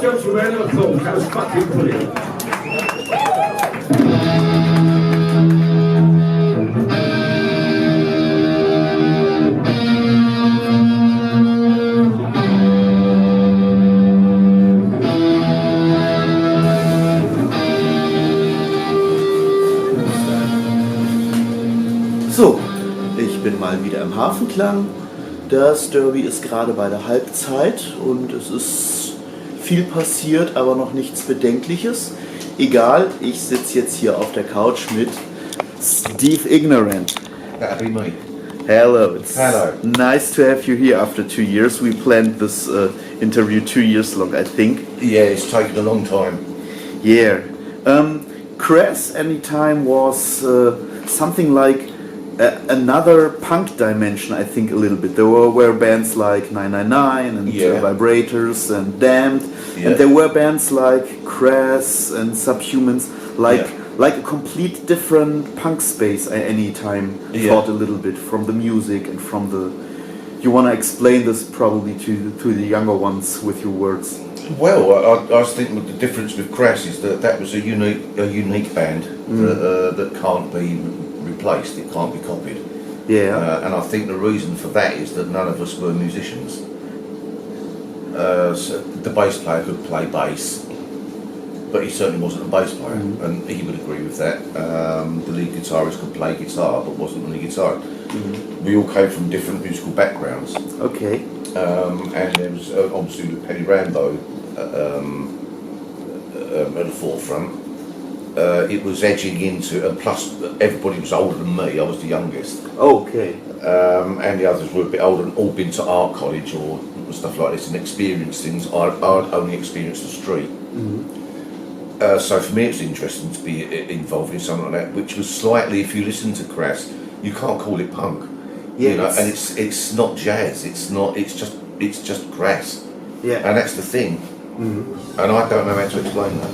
Welcome to Random Club. That was fucking brilliant. So, ich bin mal wieder im Hafenklang. Das Derby ist gerade bei der Halbzeit und es ist viel passiert, aber noch nichts Bedenkliches. Egal, ich sitze jetzt hier auf der Couch mit Steve Ignorant. That'd be me. Hello, it's Hello. Nice to have you here after 2 years. We planned this interview 2 years long, I think. Yeah, it's taken a long time. Yeah. Crass Anytime was something like another punk dimension, I think, a little bit. There were bands like 999 and Vibrators and Damned, and there were bands like Crass and Subhumans, like a complete different punk space. Anytime thought a little bit from the music and from the. You want to explain this probably to the younger ones with your words. Well, I think the difference with Crass is that was a unique band that can't be replaced, it can't be copied. Yeah. And I think the reason for that is that none of us were musicians. So the bass player could play bass, but he certainly wasn't a bass player, and he would agree with that. The lead guitarist could play guitar, but wasn't on the guitar. We all came from different musical backgrounds. Okay. And there was obviously with Penny Rambo at the forefront. It was edging into, and plus everybody was older than me, I was the youngest. Okay. And the others were a bit older and all been to art college or stuff like this and experienced things. I'd only experienced the street. So for me it was interesting to be involved in something like that, which was slightly, if you listen to Crass, you can't call it punk. Yeah, you know, and it's not jazz, it's just Crass. Yeah. And that's the thing. And I don't know how to explain that.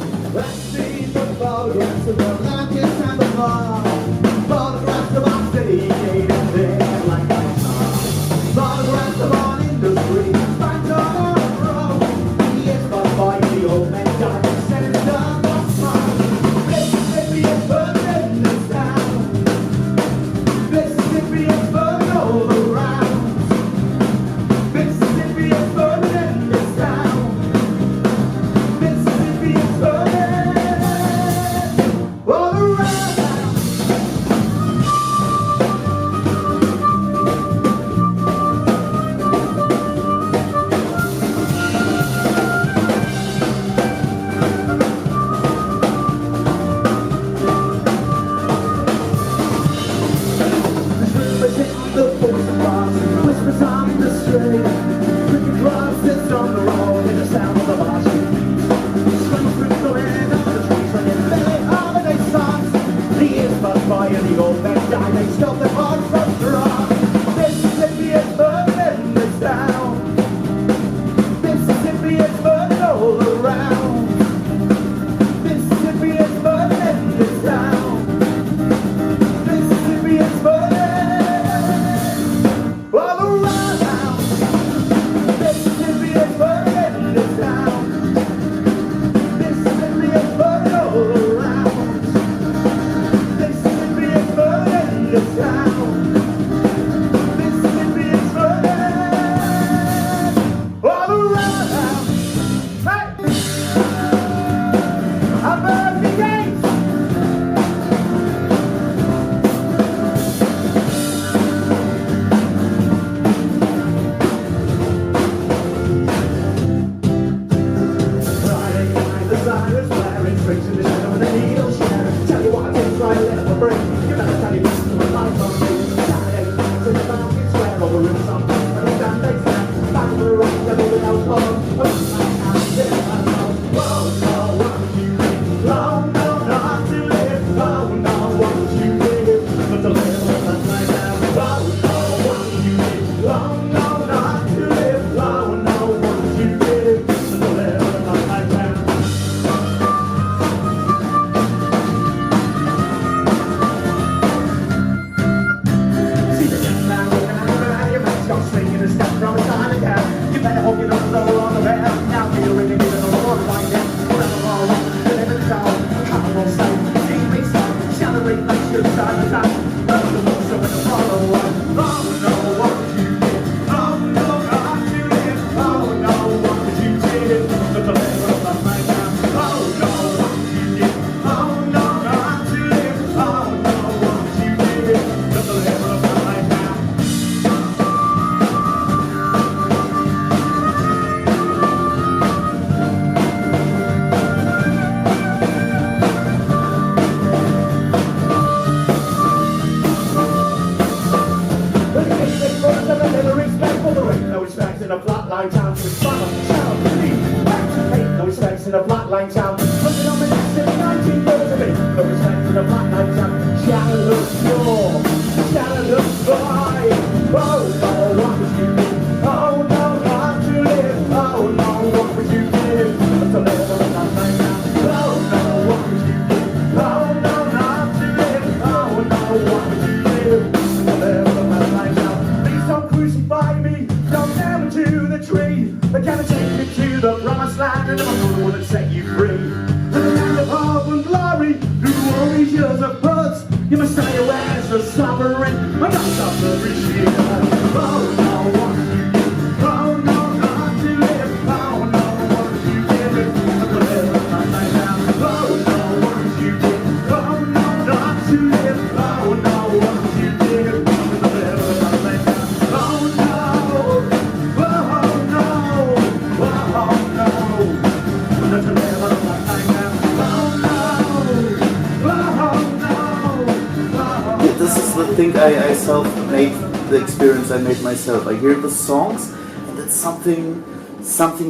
I self-made the experience I made myself. I hear the songs and it's something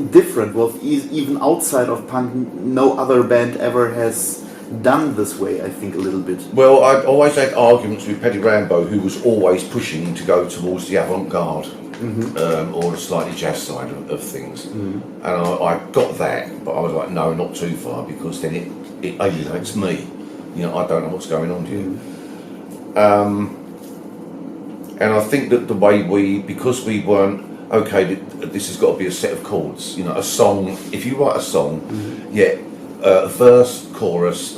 different. Well, even outside of punk, no other band ever has done this way, I think, a little bit. Well, I always had arguments with Paddy Rambo, who was always pushing to go towards the avant-garde or the slightly jazz side of things. And I got that, but I was like, no, not too far, because then it alienates me. You know, I don't know what's going on here. And I think that the way because we weren't, okay, this has got to be a set of chords, you know, a song, if you write a song, verse, chorus,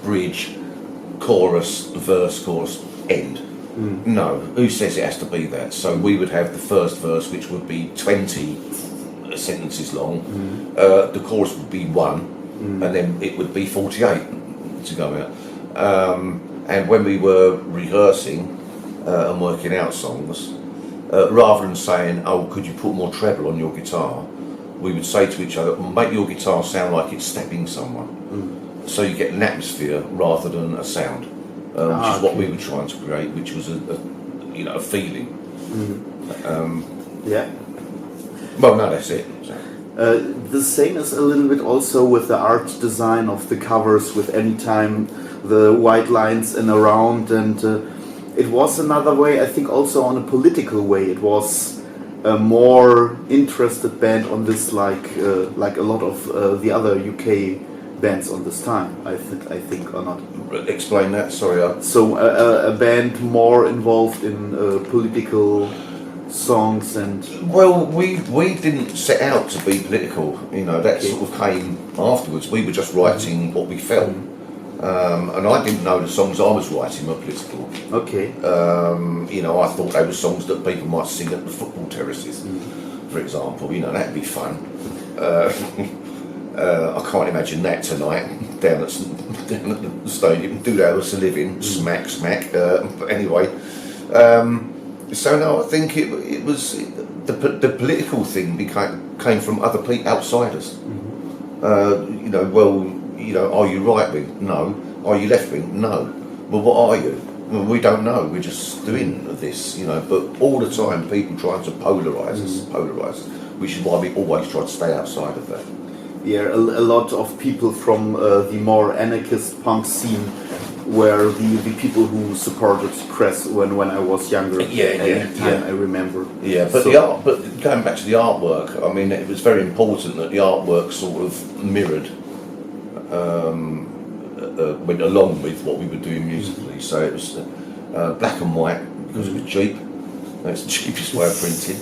bridge, chorus, verse, chorus, end. No, who says it has to be that? So we would have the first verse, which would be 20 sentences long, the chorus would be 1, and then it would be 48 to go out. And when we were rehearsing, and working out songs, rather than saying, oh, could you put more treble on your guitar, we would say to each other, make your guitar sound like it's stabbing someone. So you get an atmosphere rather than a sound, which is what we were trying to create, which was a feeling. Yeah. Well, no, that's it. The same is a little bit also with the art design of the covers, with Anytime, the white lines and around, and it was another way, I think, also on a political way. It was a more interested band on this, like a lot of the other UK bands on this time. I think, or not. Explain that. Sorry. So a band more involved in political songs and. Well, we didn't set out to be political. You know, that sort of came afterwards. We were just writing what we felt. And I didn't know the songs I was writing were political. Okay. You know, I thought they were songs that people might sing at the football terraces, for example. You know, that'd be fun. I can't imagine that tonight down at the stadium. Do that as a living, smack. But anyway, so no, I think it was the political thing came from other people, outsiders. You know, well. You know, are you right wing? No. Are you left wing? No. Well, what are you? Well, we don't know. We're just doing this, you know. But all the time, people trying to polarise us, which is why we always try to stay outside of that. Yeah, a lot of people from the more anarchist punk scene were the people who supported Crass when I was younger. I remember. Yeah, but so, but going back to the artwork, I mean, it was very important that the artwork sort of mirrored. Went along with what we were doing musically, so it was black and white because it was cheap. That's the cheapest way of printing.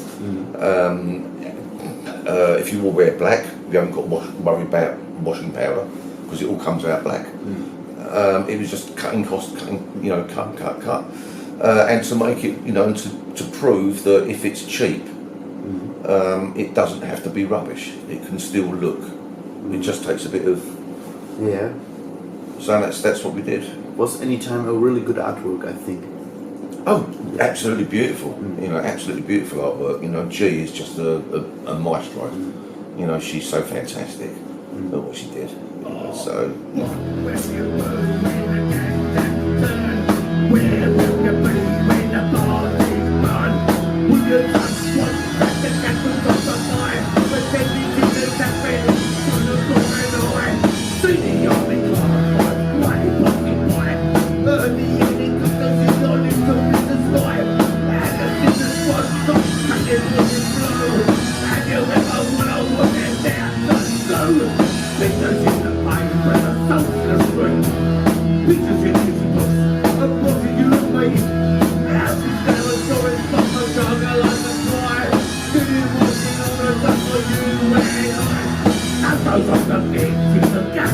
If you all wear black, you haven't got to worry about washing powder because it all comes out black. It was just cutting costs, cut. And to make it, and to prove that if it's cheap, it doesn't have to be rubbish. It can still look. It just takes a bit of. Yeah. So that's what we did. Was Anytime a really good artwork, I think. Oh, absolutely beautiful. Absolutely beautiful artwork. G is just a maestro. She's so fantastic at what she did. So. Where will you be when the party's done? Will you touch one back the candles of the fire? Pretending to the cafe on the corridor. See the army class, white pocket white. Early evening cookers is on into business life. And the business was not cutting with his flow. And you ever wanna look at that so pictures in the pine where the socialist room. Pictures in his books. What did you look like? As he was going from the jungle on the fly. Did you walking on the top for you and I? And those of the big teeth of gas,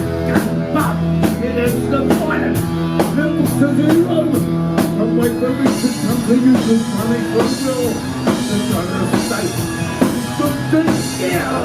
pop. It is the violence. Look to the road. And wait for me to come to you to punish from your. The son of state. Good to scare.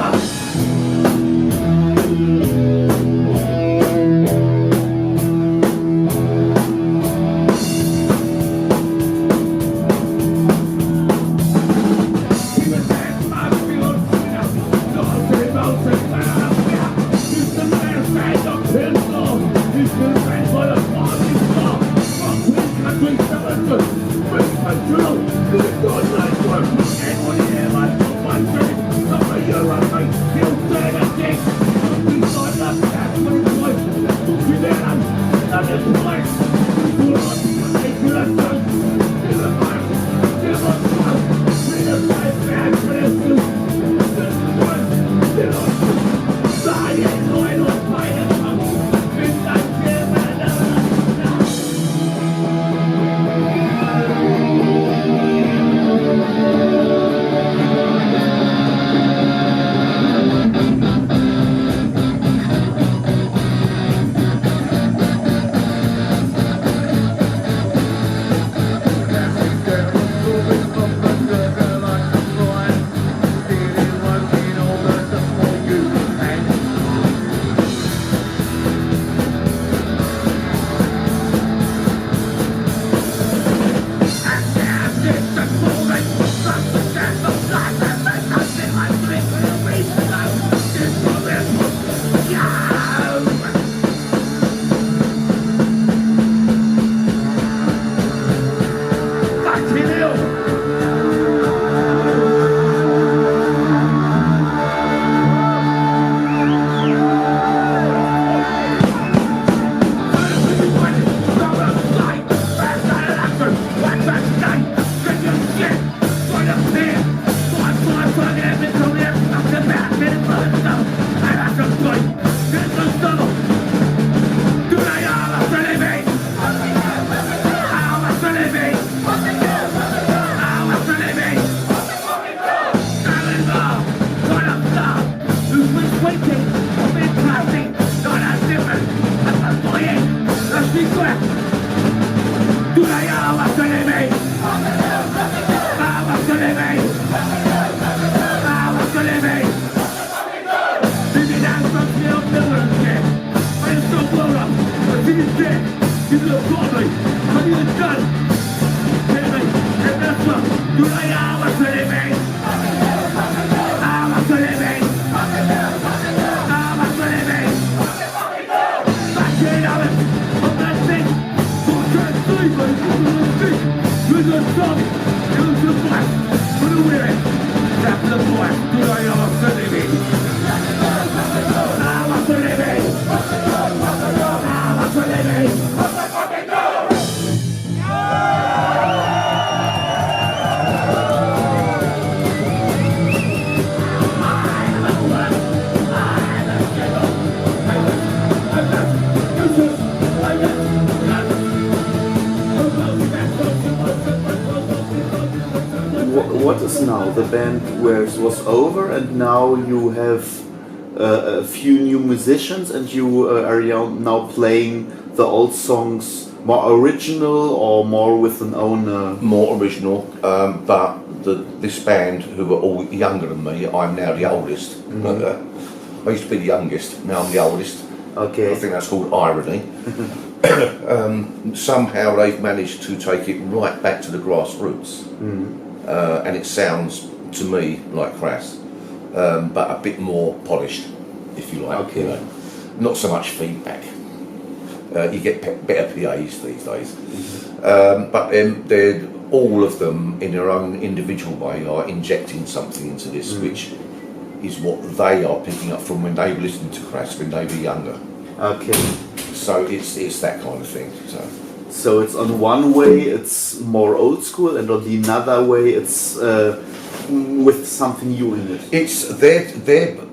What is now? The band where it was over and now you have a few new musicians, and you are now playing the old songs more original or more with an own. More original, but this band, who were all younger than me, I'm now the oldest. I used to be the youngest, now I'm the oldest. Okay. I think that's called irony. Somehow they've managed to take it right back to the grassroots, and it sounds to me like Crass, but a bit more polished, if you like. Okay. You know, not so much feedback. You get better PAs these days, but they're all of them in their own individual way are injecting something into this, which is what they are picking up from when they were listening to Crass when they were younger. Okay. So it's that kind of thing. So it's on one way it's more old school, and on the another way it's with something new in it. It's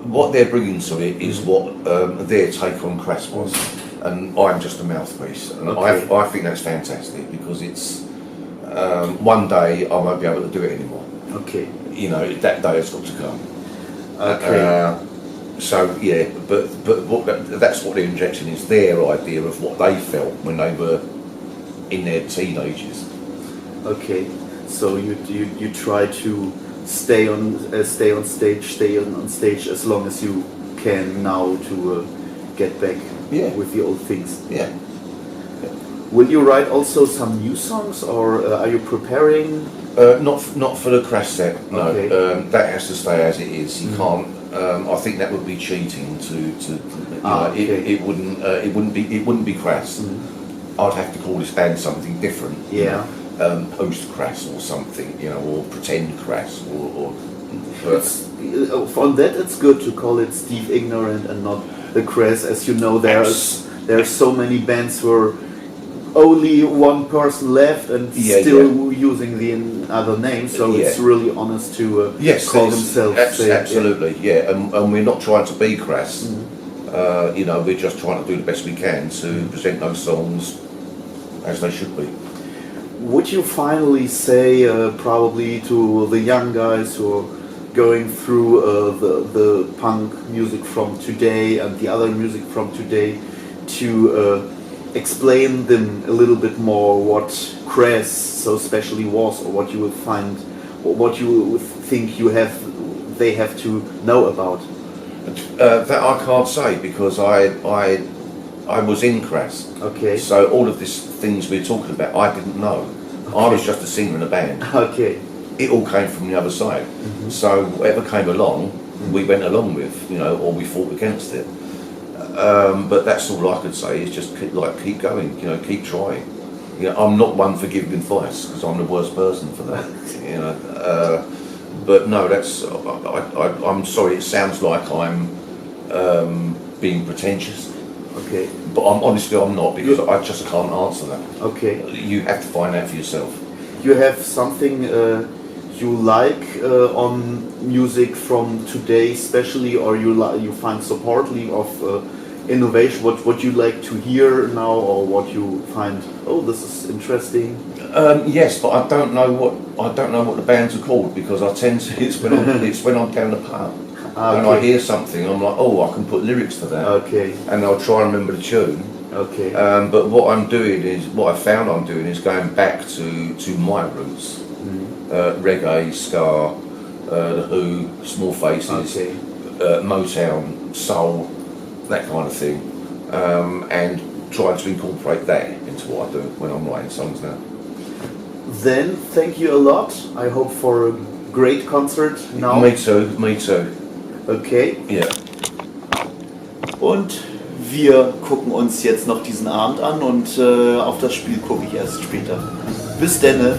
what they're bringing to it is what their take on Crass was, and I'm just a mouthpiece, and Okay. I think that's fantastic because it's one day I won't be able to do it anymore. Okay. You know, that day has got to come. Okay. So yeah, but that's what they're injecting is their idea of what they felt when they were in their teenagers. Okay. So you try to stay on stage as long as you can now to get back with the old things. Yeah. Will you write also some new songs, or are you preparing? Not for the Crass set. No. Okay. That has to stay as it is. You can't. I think that would be cheating to okay. it wouldn't be Crass. I'd have to call this band something different. Yeah. Post Crass or something, or pretend Crass or On that, it's good to call it Steve Ignorant and not the Crass. As you know, there are so many bands where only one person left and still using the other name. So it's really honest to call themselves. Absolutely, and we're not trying to be Crass. We're just trying to do the best we can to present those songs as they should be. Would you finally say, probably to the young guys who are going through the punk music from today and the other music from today, to explain them a little bit more what Crass so specially was, or what you would find, or what you would think they have to know about? That I can't say because I was in Crass. Okay. So all of these things we're talking about, I didn't know. Okay. I was just a singer in a band. Okay. It all came from the other side. So whatever came along, we went along with, or we fought against it. But that's all I could say is just keep going, keep trying. I'm not one for giving advice because I'm the worst person for that. But no, I'm sorry. It sounds like I'm being pretentious. Okay. But I'm not because I just can't answer that. Okay. You have to find out for yourself. You have something you like on music from today, especially, or you find so partly of innovation? What you like to hear now, or what you find? Oh, this is interesting. Yes, but I don't know what the bands are called because I tend to. It's when I'm down the pub and I hear something. I'm like, oh, I can put lyrics to that. Okay. And I'll try and remember the tune. Okay. But what I found I'm doing is going back to my roots. Reggae, ska, the Who, Small Faces, Motown, soul, that kind of thing, and trying to incorporate that into what I do when I'm writing songs now. Then thank you a lot. I hope for a great concert now. Me too. Okay. Yeah. Und wir gucken uns jetzt noch diesen Abend an, und auf das Spiel gucke ich erst später. Bis denne.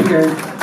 again.